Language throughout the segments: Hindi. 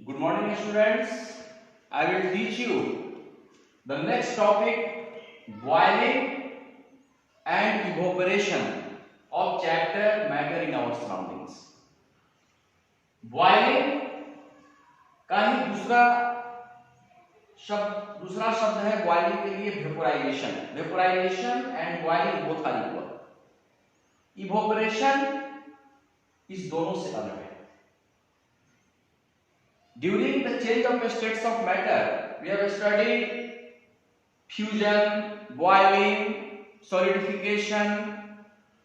Good morning, students. I will teach you the next topic, boiling and evaporation of chapter matter in our surroundings. Boiling का ही दूसरा शब्द है बॉइलिंग के लिए vaporisation. Vaporisation and boiling both are equal. Evaporation इस दोनों से अलग है. During the change of states of matter, we have studied fusion, boiling, solidification,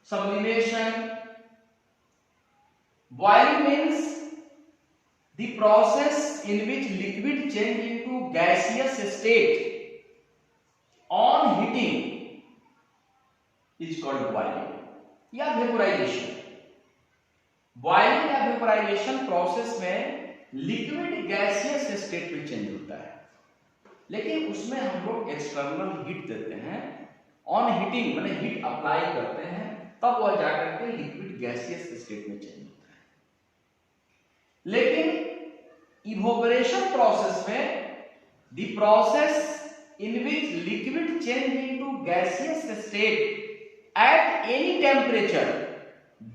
sublimation. Boiling means the process in which liquid change into gaseous state on heating is called boiling या vaporization. Boiling या vaporization process में लिक्विड गैसियस स्टेट में चेंज होता है, लेकिन उसमें हम लोग एक्सटर्नल हीट देते हैं. ऑन हीटिंग माने हीट अप्लाई करते हैं, तब वह जाकर के लिक्विड गैसियस स्टेट में चेंज होता है. लेकिन इवोपरेशन प्रोसेस में the process in which liquid change into gaseous state at any temperature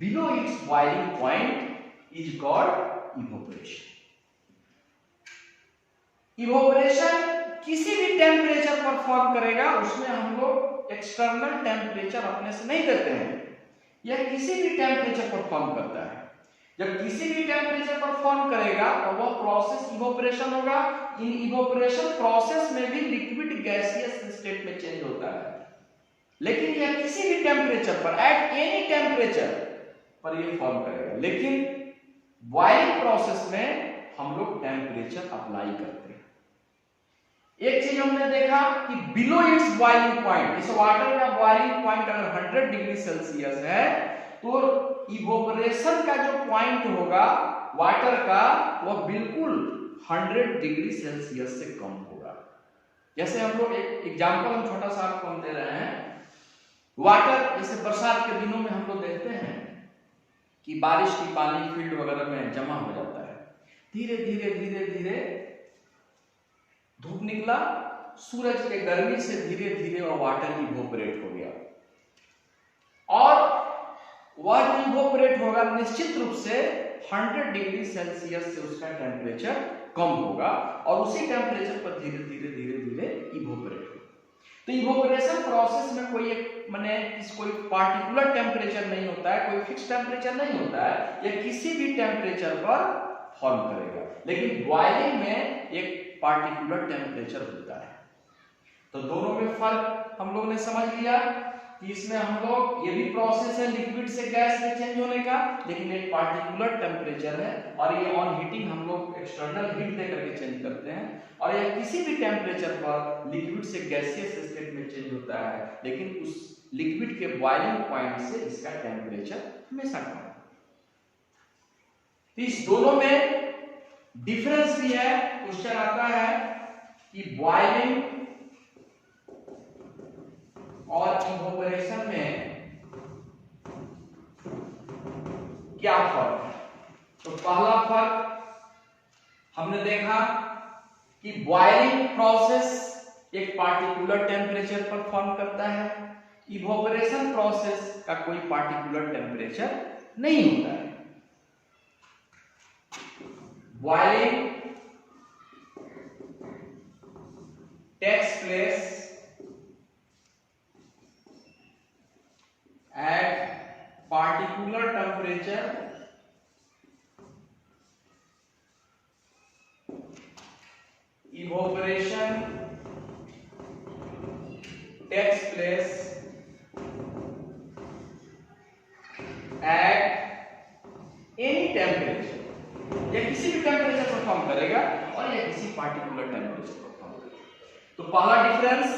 below it's boiling point is called evaporation. Evaporation किसी भी टेम्परेचर पर फॉर्म करेगा, उसमें हम लोग एक्सटर्नल टेम्परेचर अपने से नहीं देते हैं. यह किसी भी टेम्परेचर पर फॉर्म करता है. जब किसी भी टेम्परेचर पर फॉर्म करेगा तो वह प्रोसेस इवोपरेशन होगा. इन इवोपरेशन प्रोसेस में भी लिक्विड गैसियस स्टेट में चेंज होता है, लेकिन यह किसी भी टेम्परेचर पर एट एनी टेम्परेचर पर यह फॉर्म करेगा. लेकिन बॉइलिंग प्रोसेस में हम लोग टेम्परेचर अप्लाई करते हैं. एक चीज हमने देखा कि बिलो इट्स बॉइलिंग पॉइंट, इस वाटर का बॉइलिंग पॉइंट अगर 100 डिग्री सेल्सियस है तो इवोपरेशन का जो पॉइंट होगा वाटर का वह बिल्कुल 100 डिग्री सेल्सियस से कम होगा. जैसे हम लोग एक एग्जांपल हम छोटा सा आपको हम दे रहे हैं. वाटर जैसे बरसात के दिनों में हम लोग देखते हैं कि बारिश की पानी फील्ड वगैरह में जमा हो जाता है. धीरे धीरे धीरे धीरे धूप निकला, सूरज के गर्मी से धीरे धीरे वह वाटर इवोपरेट हो गया, और वह इवोपरेट होगा निश्चित रूप से 100 डिग्री सेल्सियस से उसका टेम्परेचर कम होगा, और उसी टेम्परेचर पर धीरे धीरे धीरे धीरे इवोपरेट होगा. तो इवोपरेशन प्रोसेस में कोई एक माने कोई पार्टिकुलर टेम्परेचर नहीं होता है, कोई फिक्स टेम्परेचर नहीं होता है. यह किसी भी टेम्परेचर पर फॉर्म करेगा. लेकिन बॉइलिंग में एक पार्टिकुलर टेम्परेचर होता है. तो दोनों में फर्क हम लोग ने समझ लिया कि इसमें हम लोग ये भी प्रोसेस है लिक्विड से गैस में चेंज होने का, लेकिन एक पार्टिकुलर टेम्परेचर है, और ये ऑन हीटिंग हम लोग एक्सटर्नल हीट देकर के चेंज करते हैं. और यह किसी भी टेम्परेचर पर लिक्विड से गैसियस स्टेट में चेंज होता है, लेकिन उस लिक्विड के बॉइलिंग पॉइंट से इसका टेम्परेचर हमेशा कम है. इस दोनों में डिफरेंस भी है. क्वेश्चन आता है कि बॉइलिंग और इवोपरेशन में क्या फर्क है. तो पहला फर्क हमने देखा कि बॉइलिंग प्रोसेस एक पार्टिकुलर टेम्परेचर पर फॉर्म करता है. इवोपरेशन प्रोसेस का कोई पार्टिकुलर टेम्परेचर नहीं होता है. Boiling takes place at particular temperature evaporation takes place at any temperature. यह किसी भी टेम्परेचर पर फॉर्म करेगा और यह किसी पार्टिकुलर टेम्परेचर पर फॉर्म करेगा. तो पहला डिफरेंस.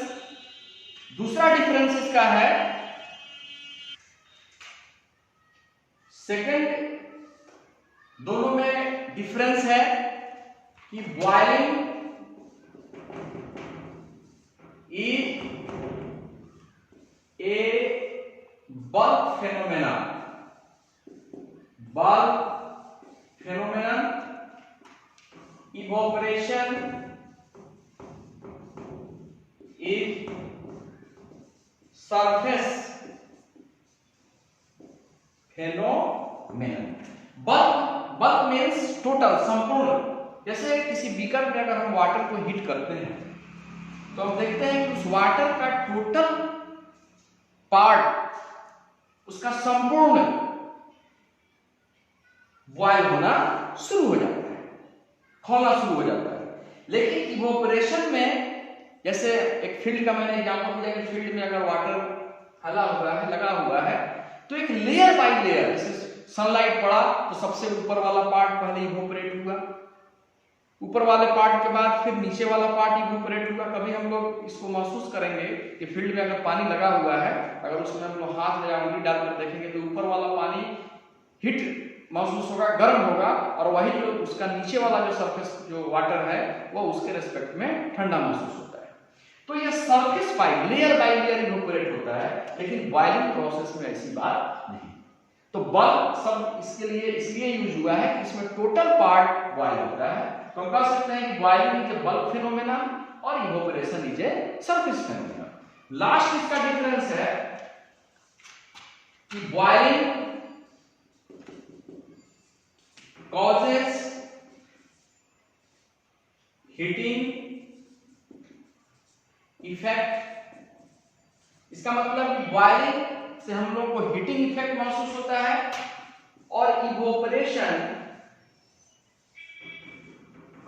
दूसरा डिफरेंस इसका है, सेकंड, दोनों में डिफरेंस है कि boiling is a bulk phenomena. Bulk phenomenon evaporation is surface phenomenon. Bulk means total, संपूर्ण। जैसे किसी बीकर में अगर हम वाटर को हीट करते हैं तो हम देखते हैं कि उस वाटर का टोटल पार्ट, उसका संपूर्ण बॉयल होना शुरू हो जाता है, खोलना शुरू हो जाता है। लेकिन इवोपरेशन में, जैसे एक फील्ड का मैंने एग्जांपल दिया कि फील्ड में अगर वाटर फैला हुआ है, लगा हुआ है, तो एक लेयर बाय लेयर, जैसे सनलाइट पड़ा तो सबसे ऊपर वाला पार्ट पहले इवोपरेट हुआ, ऊपर वाले पार्ट के बाद फिर नीचे वाला पार्ट इवोपरेट हुआ। कभी हम लोग इसको महसूस करेंगे कि फील्ड में अगर पानी लगा हुआ है, अगर उसमें हम लोग हाथ या उंगली डालकर देखेंगे तो ऊपर वाला पानी हीट महसूस होगा, गर्म होगा, और वही जो उसका नीचे वाला जो सरफेस जो वाटर है वो उसके रेस्पेक्ट में ठंडा महसूस होता है। तो ये surface pipe layer by layer evaporate होता है, लेकिन बॉइलिंग प्रोसेस में ऐसी बात नहीं। तो बल्क सब इसके लिए इसलिए यूज हुआ है कि इसमें टोटल पार्ट बॉयल होता है। तो हम कह सकते हैं कि boiling is a bulk phenomenon और evaporation is a surface phenomenon. Last इसका डिफरेंस है कि बॉइलिंग causes heating effect। इसका मतलब कि बॉइलिंग से हम लोग को हीटिंग इफेक्ट महसूस होता है, और evaporation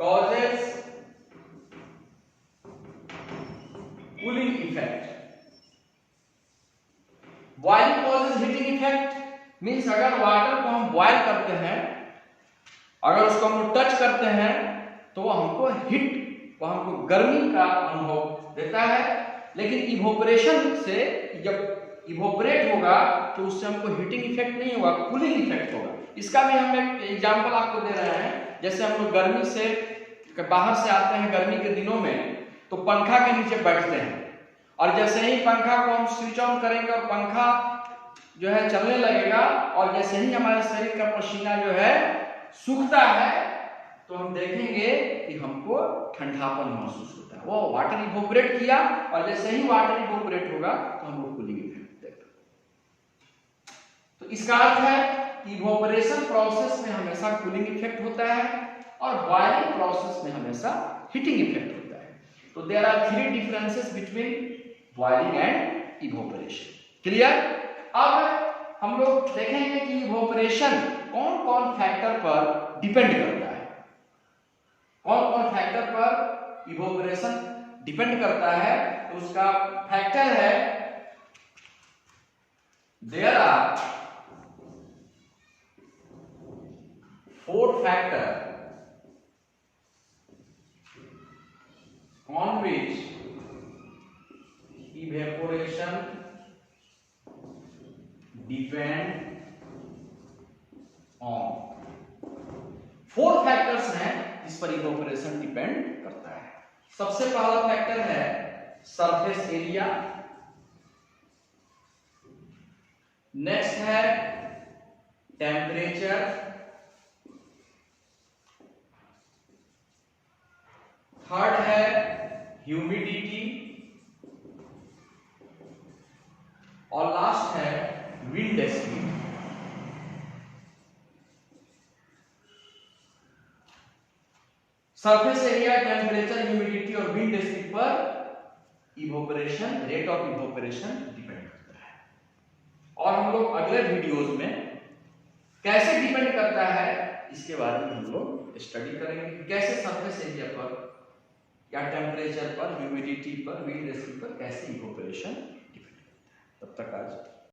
causes cooling effect. Boiling causes heating effect means अगर वाटर को हम बॉयल करते हैं, अगर उसको हम लोग टच करते हैं तो वो हमको हीट, वो हमको गर्मी का अनुभव देता है। लेकिन इवोपरेशन से जब इवोपरेट होगा तो उससे हमको हीटिंग इफेक्ट नहीं होगा, कूलिंग इफेक्ट होगा। इसका भी हम एक एग्जांपल आपको दे रहे हैं। जैसे हम लोग गर्मी से बाहर से आते हैं गर्मी के दिनों में, तो पंखा के नीचे बैठते हैं, और जैसे ही पंखा को हम स्विच ऑन करेंगे और पंखा जो है चलने लगेगा, और जैसे ही हमारे शरीर का पसीना जो है सूखता है, तो हम देखेंगे कि हमको ठंडापन महसूस होता है। वो वाटर इवोपरेट किया, और जैसे ही वाटर इवोपरेट होगा तो हमको कूलिंग इफेक्ट देगा। तो इसका अर्थ है कि इवोपरेशन प्रोसेस में हमेशा कूलिंग इफेक्ट होता है, और बॉइलिंग प्रोसेस में हमेशा हीटिंग इफेक्ट होता है। तो there are 3 differences between boiling and evaporation. Clear? अब हम लोग देखेंगे कि इवोपरेशन कौन कौन फैक्टर पर डिपेंड करता है, कौन कौन फैक्टर पर इवोपरेशन डिपेंड करता है। तो उसका फैक्टर है, there are 4 factor on which evaporation depend on। 4 factors हैं जिस पर इवोपरेशन डिपेंड करता है। सबसे पहला फैक्टर है सरफेस एरिया, नेक्स्ट है टेम्परेचर, थर्ड है ह्यूमिडिटी, और लास्ट है wind speed. Surface area, temperature, humidity और विंड स्पीड पर evaporation, rate of evaporation depend करता है। और हम लोग अगले वीडियोस में कैसे डिपेंड करता है इसके बारे में हम लोग स्टडी करेंगे कि कैसे सरफेस एरिया पर या टेम्परेचर पर, ह्यूमिडिटी पर, विंड स्पीड पर कैसे इवोपरेशन डिपेंड करता है। तब तक आज